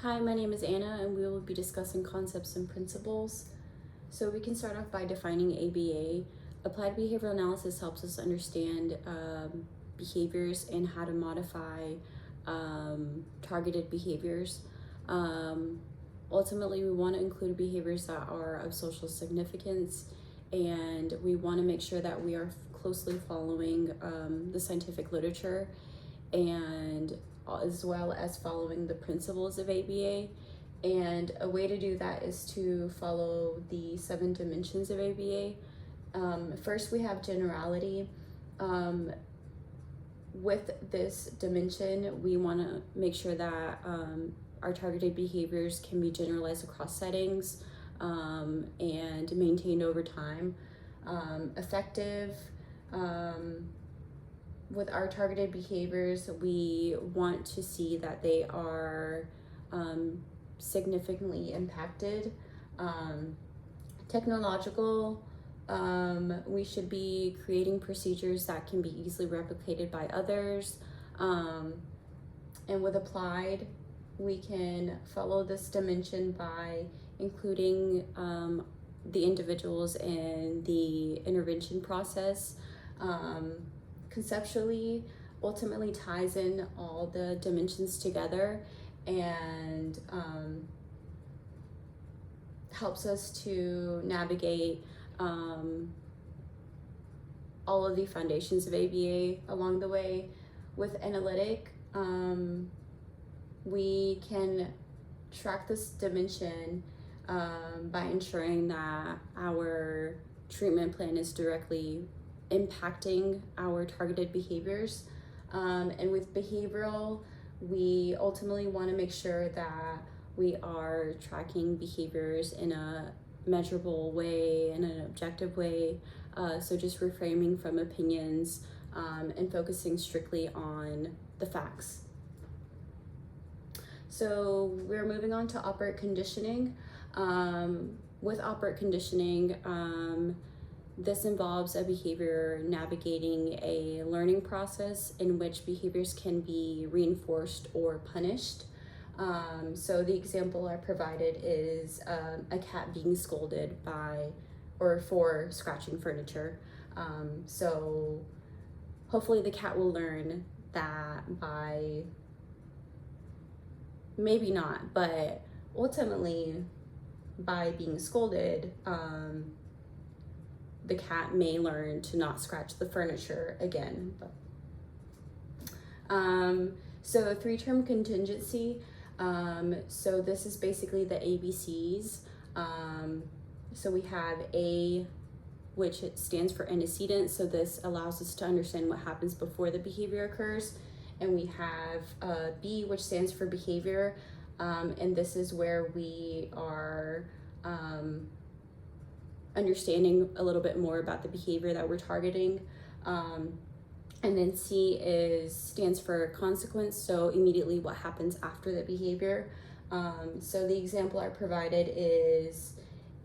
Hi, my name is Anna, and we will be discussing concepts and principles. So we can start off by defining ABA. Applied behavioral analysis helps us understand behaviors and how to modify targeted behaviors. Ultimately, we want to include behaviors that are of social significance, and we want to make sure that we are closely following the scientific literature and as well as following the principles of ABA. And a way to do that is to follow the 7 dimensions of ABA. First, we have generality. With this dimension, we want to make sure that our targeted behaviors can be generalized across settings and maintained over time. Effective. With our targeted behaviors, we want to see that they are significantly impacted. Technological, we should be creating procedures that can be easily replicated by others. And with applied, we can follow this dimension by including the individuals in the intervention process. Conceptually, ultimately ties in all the dimensions together and helps us to navigate all of the foundations of ABA along the way. With analytic, we can track this dimension by ensuring that our treatment plan is directly impacting our targeted behaviors. And with behavioral, we ultimately want to make sure that we are tracking behaviors in a measurable way, in an objective way. So just reframing from opinions and focusing strictly on the facts. So we're moving on to operant conditioning. With operant conditioning, this involves a behavior navigating a learning process in which behaviors can be reinforced or punished. So the example I provided is a cat being scolded for scratching furniture. So hopefully the cat will learn that by, maybe not, but ultimately by being scolded, the cat may learn to not scratch the furniture again. So 3-term contingency. So this is basically the ABCs. So we have A, which it stands for antecedent. So this allows us to understand what happens before the behavior occurs. And we have B, which stands for behavior. And this is where we are understanding a little bit more about the behavior that we're targeting. And then C stands for consequence, so immediately what happens after the behavior. So the example I provided is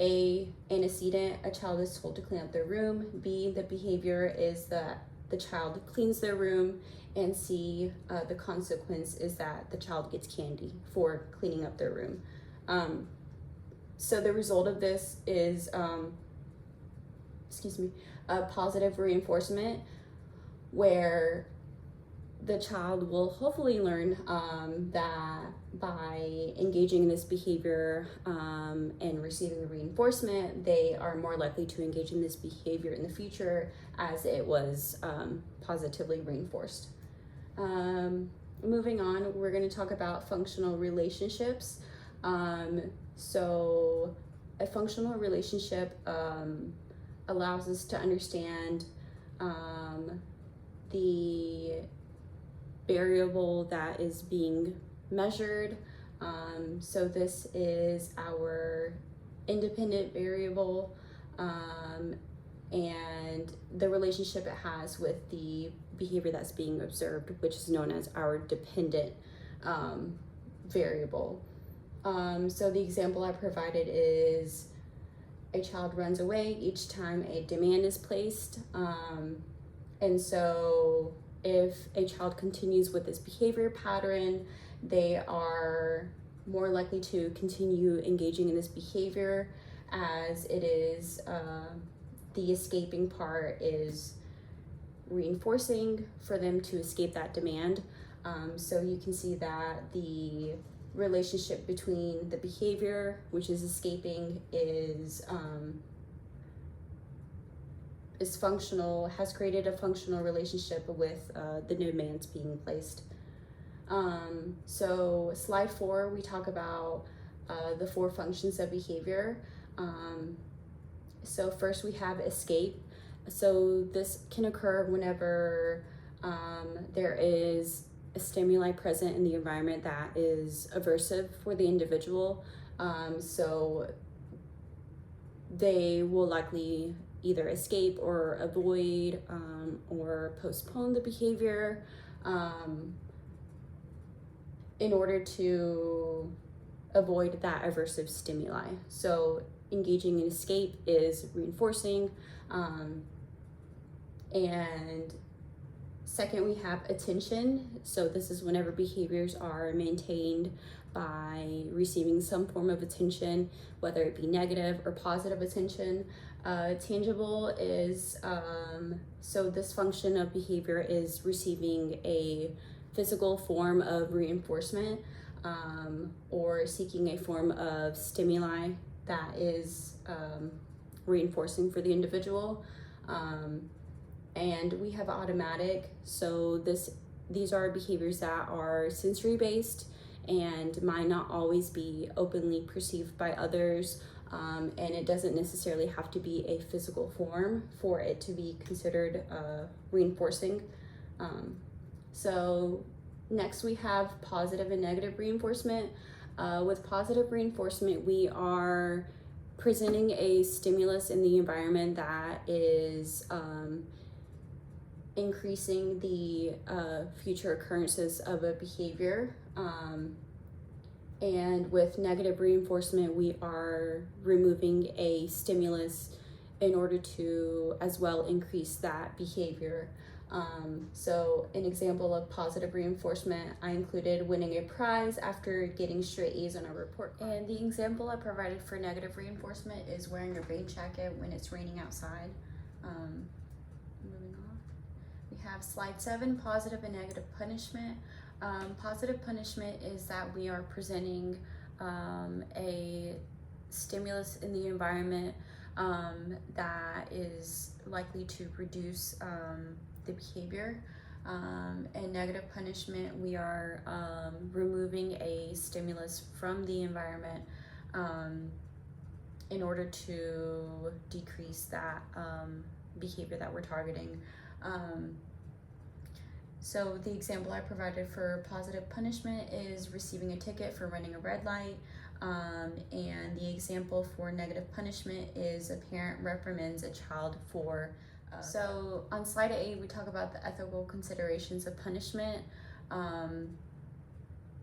A, antecedent, a child is told to clean up their room. B, the behavior is that the child cleans their room. And C, the consequence is that the child gets candy for cleaning up their room. So the result of this is, a positive reinforcement where the child will hopefully learn that by engaging in this behavior and receiving the reinforcement, they are more likely to engage in this behavior in the future as it was positively reinforced. Moving on, we're going to talk about functional relationships. So a functional relationship allows us to understand the variable that is being measured. So this is our independent variable and the relationship it has with the behavior that's being observed, which is known as our dependent variable. So the example I provided is a child runs away each time a demand is placed. And so if a child continues with this behavior pattern, they are more likely to continue engaging in this behavior, as it is the escaping part is reinforcing for them to escape that demand. So you can see that the relationship between the behavior, which is escaping, is functional, has created a functional relationship with the demands being placed. So slide 4, we talk about the 4 functions of behavior. So first we have escape. So this can occur whenever there is a stimuli present in the environment that is aversive for the individual. So they will likely either escape or avoid or postpone the behavior in order to avoid that aversive stimuli. So engaging in escape is reinforcing. And second, we have attention. So this is whenever behaviors are maintained by receiving some form of attention, whether it be negative or positive attention. Tangible is, so this function of behavior is receiving a physical form of reinforcement or seeking a form of stimuli that is reinforcing for the individual. And we have automatic. So these are behaviors that are sensory based and might not always be openly perceived by others. And it doesn't necessarily have to be a physical form for it to be considered reinforcing. So next we have positive and negative reinforcement. With positive reinforcement, we are presenting a stimulus in the environment that is increasing the future occurrences of a behavior. And with negative reinforcement, we are removing a stimulus in order to as well increase that behavior. So an example of positive reinforcement, I included winning a prize after getting straight A's on a report card. And the example I provided for negative reinforcement is wearing a rain jacket when it's raining outside. Moving on. We have slide 7, positive and negative punishment. Positive punishment is that we are presenting a stimulus in the environment that is likely to reduce the behavior. And negative punishment, we are removing a stimulus from the environment in order to decrease that behavior that we're targeting. So the example I provided for positive punishment is receiving a ticket for running a red light. And the example for negative punishment is a parent reprimands a child for so on slide 8, we talk about the ethical considerations of punishment.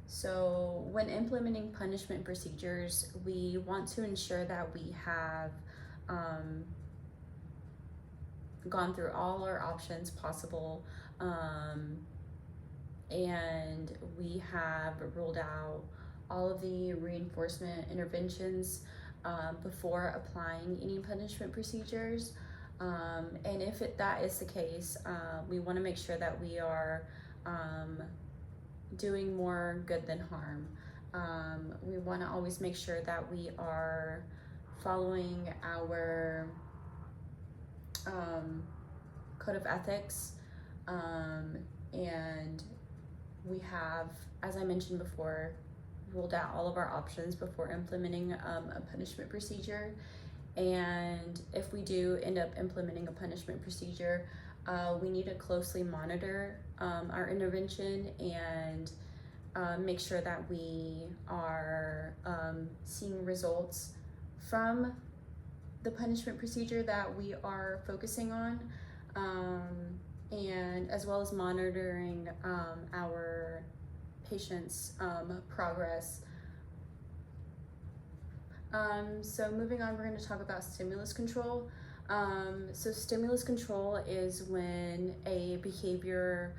So when implementing punishment procedures, we want to ensure that we have gone through all our options possible, and we have ruled out all of the reinforcement interventions before applying any punishment procedures. And if that is the case, we want to make sure that we are doing more good than harm. We want to always make sure that we are following our code of ethics, and we have, as I mentioned before, ruled out all of our options before implementing a punishment procedure. And if we do end up implementing a punishment procedure, we need to closely monitor our intervention and make sure that we are seeing results from the punishment procedure that we are focusing on, and as well as monitoring our patients' progress. So moving on, we're going to talk about stimulus control. So stimulus control is when a behavior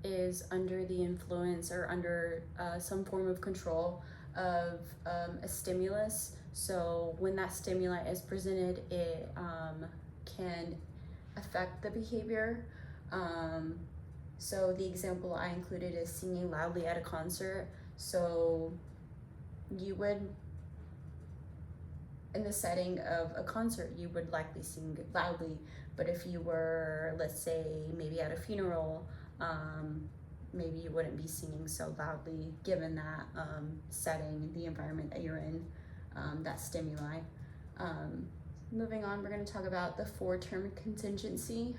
is under the influence or under some form of control of a stimulus. So when that stimuli is presented, it can affect the behavior. So the example I included is singing loudly at a concert. So you would, in the setting of a concert, you would likely sing loudly. But if you were, let's say, maybe at a funeral, maybe you wouldn't be singing so loudly given that setting, the environment that you're in, that stimuli. Moving on, we're going to talk about the four-term contingency.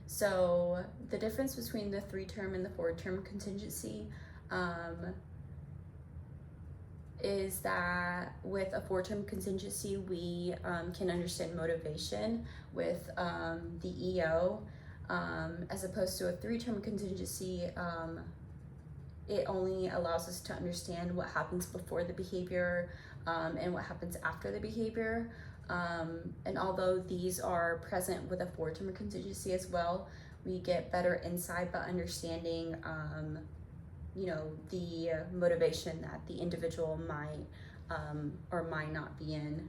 So the difference between the three-term and the four-term contingency is that with a four-term contingency, we can understand motivation with the EO, as opposed to a three-term contingency. It only allows us to understand what happens before the behavior and what happens after the behavior. And although these are present with a four-term contingency as well, we get better insight by understanding the motivation that the individual might or might not be in.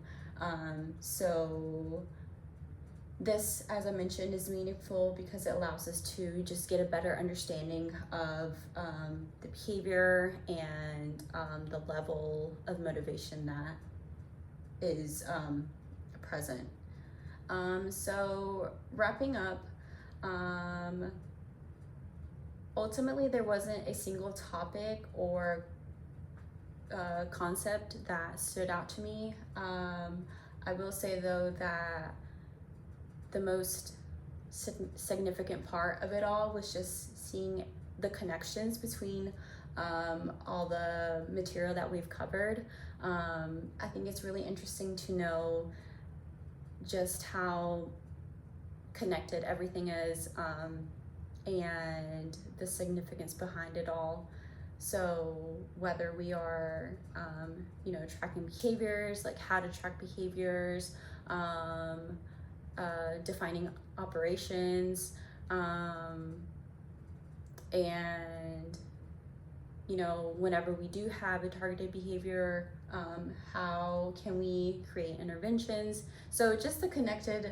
So this, as I mentioned, is meaningful because it allows us to just get a better understanding of the behavior and the level of motivation that is present. So wrapping up, ultimately there wasn't a single topic or concept that stood out to me. I will say though that the most significant part of it all was just seeing the connections between all the material that we've covered. I think it's really interesting to know just how connected everything is and the significance behind it all. So whether we are tracking behaviors, like how to track behaviors, defining operations, and whenever we do have a targeted behavior, how can we create interventions? So just the connection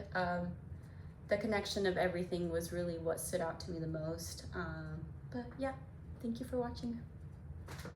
of everything was really what stood out to me the most. But yeah, thank you for watching.